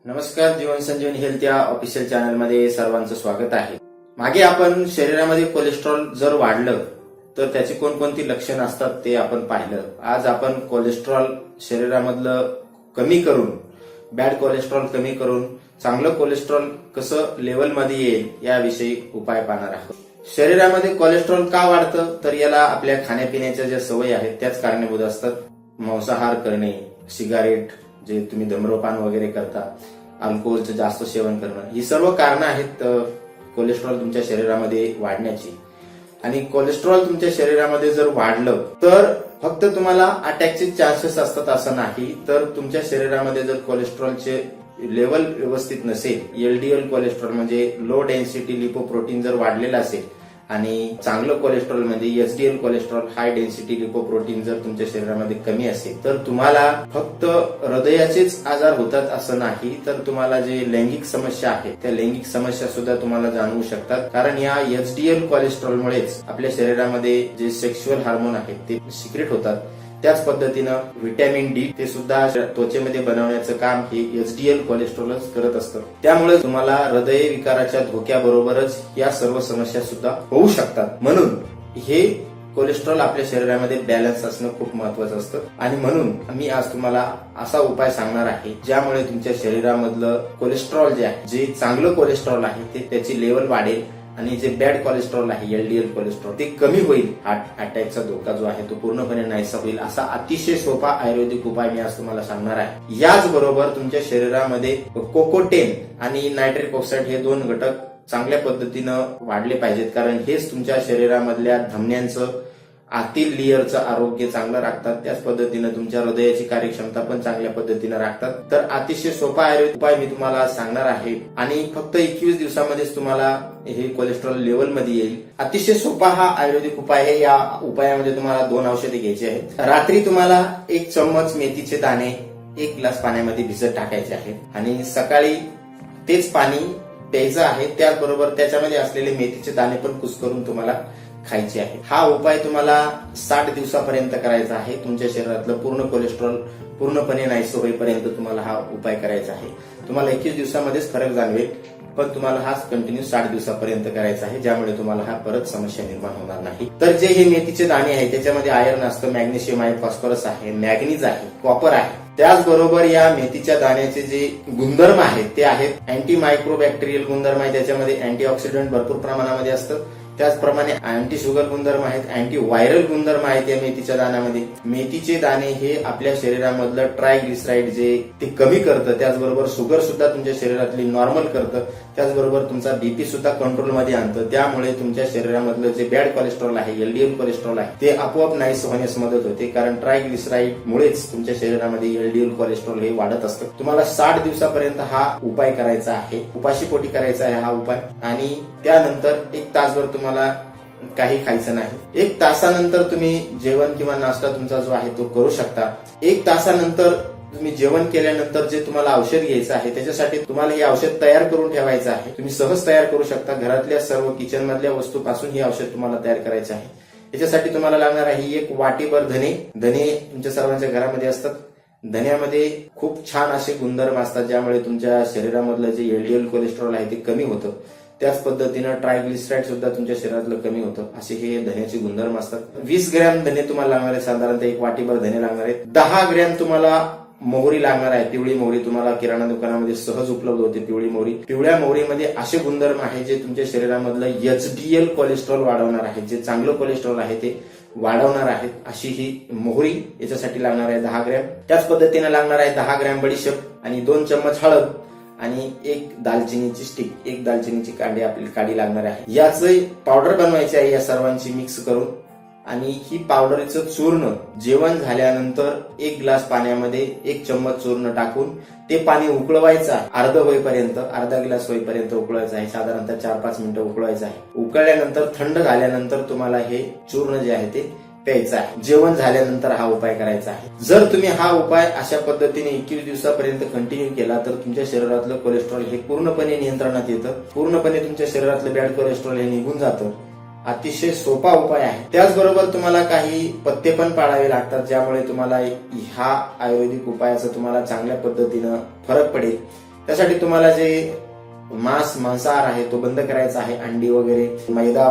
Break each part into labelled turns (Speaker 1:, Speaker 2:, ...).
Speaker 1: नमस्कार, जीवन संजीवनी हेल्थ या official channel मध्ये सर्वांचं स्वागत आहे. मागे आपण शरीरामध्ये कोलेस्ट्रॉल जर वाढलं तर त्याची कोणकोणती लक्षणं असतात ते आपण पाहिलं. आज आपण कोलेस्ट्रॉल शरीरामधलं कमी करून, बॅड कोलेस्ट्रॉल कमी करून चांगलं कोलेस्ट्रॉल कसं लेवलमध्ये येईल याविषयी उपाय पाहणार आहोत. शरीरामध्ये कोलेस्ट्रॉल का वाढतं तर याला आपल्या खाण्यापिण्याच्या ज्या सवयी आहेत त्याच कारणीभूत असतात. मांसाहार करणे, सिगारेट जे तुम्ही धूम्रपान वगैरे करता, अल्कोहोलचं जास्त सेवन करणं, ही सर्व कारणं आहेत कोलेस्ट्रॉल तुमच्या शरीरामध्ये वाढण्याची. आणि कोलेस्ट्रॉल तुमच्या शरीरामध्ये जर वाढलं तर फक्त तुम्हाला अटॅकचे चान्सेस असतात असं नाही, तर तुमच्या शरीरामध्ये जर कोलेस्ट्रॉलचे लेवल व्यवस्थित नसेल, एलडीएल कोलेस्ट्रॉल म्हणजे लो डेन्सिटी लिपोप्रोटीन जर वाढलेलं असेल आणि चांगलं कोलेस्ट्रॉल म्हणजे HDL cholesterol high density lipoprotein जर तुमच्या शरीरामध्ये कमी असेल तर तुम्हाला फक्त हृदयाचेच आजार होतात असं नाही, तर तुम्हाला जे लैंगिक समस्या आहेत त्या लैंगिक समस्या सुद्धा तुम्हाला जाणवू शकतात. कारण या एचडीएल कोलेस्ट्रॉलमुळेच आपल्या शरीरामध्ये जे सेक्शुअल हार्मोन आहेत ते सिक्रेट होतात. त्याच पद्धतीनं व्हिटॅमिन डी ते सुद्धा त्वचेमध्ये बनवण्याचं काम हे एचडीएल कोलेस्ट्रॉलच करत असतं. त्यामुळे तुम्हाला हृदय विकाराच्या धोक्याबरोबरच या सर्व समस्या सुद्धा होऊ शकतात. म्हणून हे कोलेस्ट्रॉल आपल्या शरीरामध्ये बॅलन्स असणं खूप महत्वाचं असतं. आणि म्हणून मी आज तुम्हाला असा उपाय सांगणार आहे ज्यामुळे तुमच्या शरीरामधलं कोलेस्ट्रॉल जे आहे, जे चांगलं कोलेस्ट्रॉल आहे ते त्याची लेवल वाढेल आणि जे बॅड कोलेस्ट्रॉल आहे एलडीएल कोलेस्ट्रॉल ते कमी होईल. हार्ट अटॅकचा धोका जो आहे तो पूर्णपणे नाहीसा होईल. असा अतिशय सोपा आयुर्वेदिक उपाय मी आज तुम्हाला सांगणार आहे. याचबरोबर तुमच्या शरीरामध्ये कोकोटेन आणि नायट्रिक ऑक्साईड हे दोन घटक चांगल्या पद्धतीनं वाढले पाहिजेत, कारण हेच तुमच्या शरीरामधल्या धमन्यांचं आतील लेअरचं आरोग्य चांगलं राखतात. त्याच पद्धतीनं तुमच्या हृदयाची कार्यक्षमता पण चांगल्या पद्धतीनं राखतात. तर अतिशय सोपा आयुर्वेदिक उपाय मी तुम्हाला सांगणार आहे आणि फक्त 21 दिवसामध्येच तुम्हाला हे कोलेस्ट्रॉल लेवलमध्ये येईल. अतिशय सोपा हा आयुर्वेदिक उपाय आहे. या उपायामध्ये तुम्हाला 2 औषधे घ्यायची आहेत. रात्री तुम्हाला 1 चम्मच मेथीचे दाणे 1 ग्लास पाण्यामध्ये भिजत टाकायचे आहेत आणि सकाळी तेच पाणी प्यायचं आहे. त्याचबरोबर त्याच्यामध्ये असलेले मेथीचे दाणे पण कुस्करून तुम्हाला खायचे आहे. हा उपाय तुम्हाला 60 दिवसापर्यंत करायचा आहे. तुमच्या शरीरातलं पूर्ण कोलेस्ट्रॉल पूर्णपणे नाहीसं होईपर्यंत तुम्हाला हा उपाय करायचा आहे. तुम्हाला 21 दिवसामध्येच फरक जाणवेल, पण तुम्हाला हा कंटिन्यू 60 दिवसापर्यंत करायचा आहे, ज्यामुळे तुम्हाला हा परत समस्या निर्माण होणार नाही. तर जे हे मेथीचे दाणे आहेत त्याच्यामध्ये आयर्न असतं, मॅग्नेशियम आहे, फॉस्फरस आहे, मॅग्नीज आहे, कॉपर आहे. त्याचबरोबर या मेथीच्या दाण्याचे जे गुणधर्म आहेत ते आहेत अँटी मायक्रोबॅक्टेरियल गुणधर्म आहे, त्याच्यामध्ये अँटीऑक्सिडंट भरपूर प्रमाणामध्ये असतं. त्याचप्रमाणे अँटी शुगर गुणधर्म आहेत, अँटी व्हायरल गुणधर्म आहेत या मेथीच्या दाण्यामध्ये. मेथीचे दाणे हे आपल्या शरीरामधलं ट्रायग्लिसराईड जे ते कमी करतं, त्याचबरोबर शुगर सुद्धा तुमच्या शरीरातली नॉर्मल करतं, त्याचबरोबर तुमचा बीपी सुद्धा कंट्रोलमध्ये आणतं. त्यामुळे तुमच्या शरीरामधलं जे बॅड कोलेस्ट्रॉल आहे एलडीएल कोलेस्ट्रॉल आहे ते आपोआप नाहीसं होण्यास मदत होते, कारण ट्रायग्लिसराईड मुळेच तुमच्या शरीरामध्ये एलडीएल कोलेस्ट्रॉल हे वाढत असतं. तुम्हाला 60 दिवसापर्यंत हा उपाय करायचा आहे, उपाशी पोटी करायचा आहे हा उपाय. आणि त्यानंतर 1 तासभर तुम्हाला काही खायचं नाही. 1 तासानंतर तुम्ही जेवण किंवा नाश्ता तुमचा जो आहे तो करू शकता. 1 तासानंतर तुम्ही जेवण केल्यानंतर जे तुम्हाला औषध घ्यायचं आहे त्याच्यासाठी तुम्हाला हे औषध तयार करून ठेवायचं आहे. तुम्ही सहज तयार करू शकता. घरातल्या सर्व किचन मधल्या वस्तूपासून हे औषध तुम्हाला तयार करायचं आहे. याच्यासाठी तुम्हाला लागणार आहे 1 वाटीभर धने. धने तुमच्या सर्वांच्या घरामध्ये असतात. धन्यामध्ये खूप छान असे गुणधर्म असतात ज्यामुळे तुमच्या शरीरामधलं जे एलडीएल कोलेस्ट्रॉल आहे ते कमी होतं. त्याच पद्धतीनं ट्रायग्लिसराईड सुद्धा तुमच्या शरीरातलं कमी होतं. असे हे धन्याचे गुणधर्म असतात. 20 ग्रॅम धने तुम्हाला लागणार आहे, साधारणतः 1 वाटीभर धने लागणार आहेत. 10 ग्रॅम तुम्हाला मोहरी लागणार आहे. पिवळी मोहरी तुम्हाला किराणा दुकानामध्ये सहज उपलब्ध होते. पिवळी मोहरी, पिवळ्या मोहरीमध्ये असे गुणधर्म आहे जे तुमच्या शरीरामधलं एचडीएल कोलेस्ट्रॉल वाढवणार आहे, जे चांगलं कोलेस्ट्रॉल आहे ते वाढवणार आहेत. अशी ही मोहरी याच्यासाठी लागणार आहे 10 ग्रॅम. त्याच पद्धतीने लागणार आहे 10 ग्रॅम बडीशेप आणि 2 चम्मच हळद आणि 1 दालचिनीची स्टिक, 1 दालचिनीची कांडी आपली काडी लागणार आहे. याचे पावडर बनवायची आहे या सर्वांची मिक्स करून. आणि ही पावडरचं चूर्ण जेवण झाल्यानंतर 1 ग्लास पाण्यामध्ये 1 चम्मच चूर्ण टाकून ते पाणी उकळवायचं आहे. अर्धा ग्लास होईपर्यंत उकळवायचं आहे. साधारणतः 4-5 मिनिटं उकळवायचं आहे. उकळल्यानंतर थंड झाल्यानंतर तुम्हाला हे चूर्ण जे आहे ते प्यायचा आहे. जेवण झाल्यानंतर हा उपाय करायचा आहे. जर तुम्ही हा उपाय अशा पद्धतीने 21 दिवसापर्यंत कंटिन्यू केला तर तुमच्या शरीरातलं कोलेस्ट्रॉल हे पूर्णपणे नियंत्रणात येतं. पूर्णपणे तुमच्या शरीरातलं बॅड कोलेस्ट्रॉल हे निघून जातं. अतिशय सोपा उपाय आहे. त्याचबरोबर तुम्हाला काही पथ्य पण पाळावे लागतात, ज्यामुळे तुम्हाला ह्या आयुर्वेदिक उपायाचा तुम्हाला चांगल्या पद्धतीनं फरक पडेल. त्यासाठी तुम्हाला जे मांसाहार आहे तो बंद करायचा आहे. अंडी वगैरे, मैदा,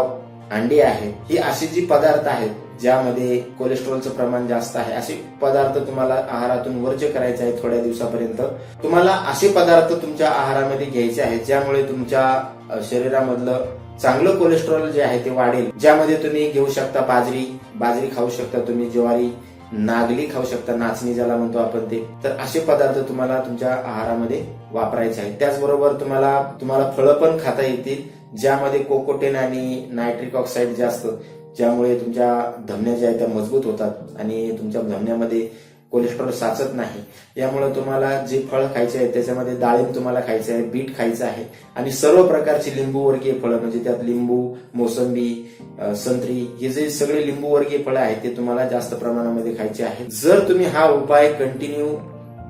Speaker 1: अंडी आहे, ही अशी जी पदार्थ आहेत ज्यामध्ये कोलेस्ट्रॉलचं प्रमाण जास्त आहे, असे पदार्थ तुम्हाला आहारातून वर्ज्य करायचे आहे. थोड्या दिवसापर्यंत तुम्हाला असे पदार्थ तुमच्या आहारामध्ये घ्यायचे आहेत ज्यामुळे तुमच्या शरीरामधलं चांगलं कोलेस्ट्रॉल जे आहे ते वाढेल. ज्यामध्ये तुम्ही घेऊ शकता बाजरी खाऊ शकता तुम्ही, ज्वारी, नागली खाऊ शकता, नाचणी ज्याला म्हणतो आपण ते. तर असे पदार्थ तुम्हाला तुमच्या आहारामध्ये वापरायचे आहेत. त्याचबरोबर तुम्हाला फळं पण खाता येतील ज्यामध्ये कोकोटेन आणि नायट्रिक ऑक्साईड जे असतं, ज्यामुळे तुमच्या धमन्या ज्या आहेत त्या मजबूत होतात आणि तुमच्या धमन्यामध्ये कोलेस्ट्रॉल साचत नाही. यामुळे तुम्हाला जे फळ खायचे आहे त्याच्यामध्ये डाळिंब तुम्हाला खायचं आहे, बीट खायचं आहे आणि सर्व प्रकारची लिंबू वर्गीय फळं, म्हणजे त्यात लिंबू, मोसंबी, संत्री, हे जे सगळे लिंबू वर्गीय फळं आहेत ते तुम्हाला जास्त प्रमाणामध्ये खायचे आहेत. जर तुम्ही हा उपाय कंटिन्यू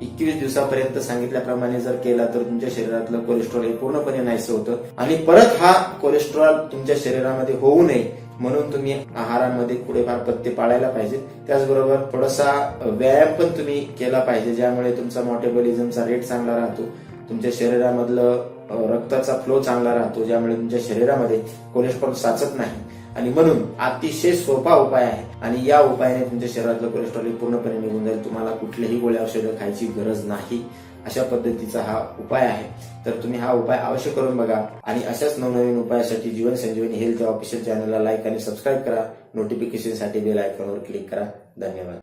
Speaker 1: 21 दिवसापर्यंत सांगितल्याप्रमाणे जर केला तर तुमच्या शरीरातलं कोलेस्ट्रॉल हे पूर्णपणे नाहीसं होतं आणि परत हा कोलेस्ट्रॉल तुमच्या शरीरामध्ये होऊ नये म्हणून तुम्ही आहारामध्ये थोडेफार पथ्य पाळायला पाहिजे. त्याचबरोबर थोडासा व्यायाम पण तुम्ही केला पाहिजे ज्यामुळे तुमचा मेटाबॉलिझमचा रेट चांगला राहतो, तुमच्या शरीरामधलं रक्ताचा फ्लो चांगला राहतो, ज्यामुळे तुमच्या शरीरामध्ये कोलेस्ट्रॉल साचत नाही. आणि म्हणून अतिशय सोपा उपाय आहे आणि या उपायाने तुमच्या शरीरातलं कोलेस्ट्रॉल पूर्णपणे निघून जाईल. तुम्हाला कुठल्याही गोळ्या औषधं खायची गरज नाही. अशा पद्धतीचा हा उपाय आहे. तर तुम्ही हा उपाय अवश्य करून बघा आणि अशाच नवनवीन उपायासाठी जीवन संजीवनी हेल्थ ऑफिशियल चॅनलला लाईक आणि सबस्क्राईब करा. नोटिफिकेशनसाठी बेल आयकॉनवर क्लिक करा. धन्यवाद.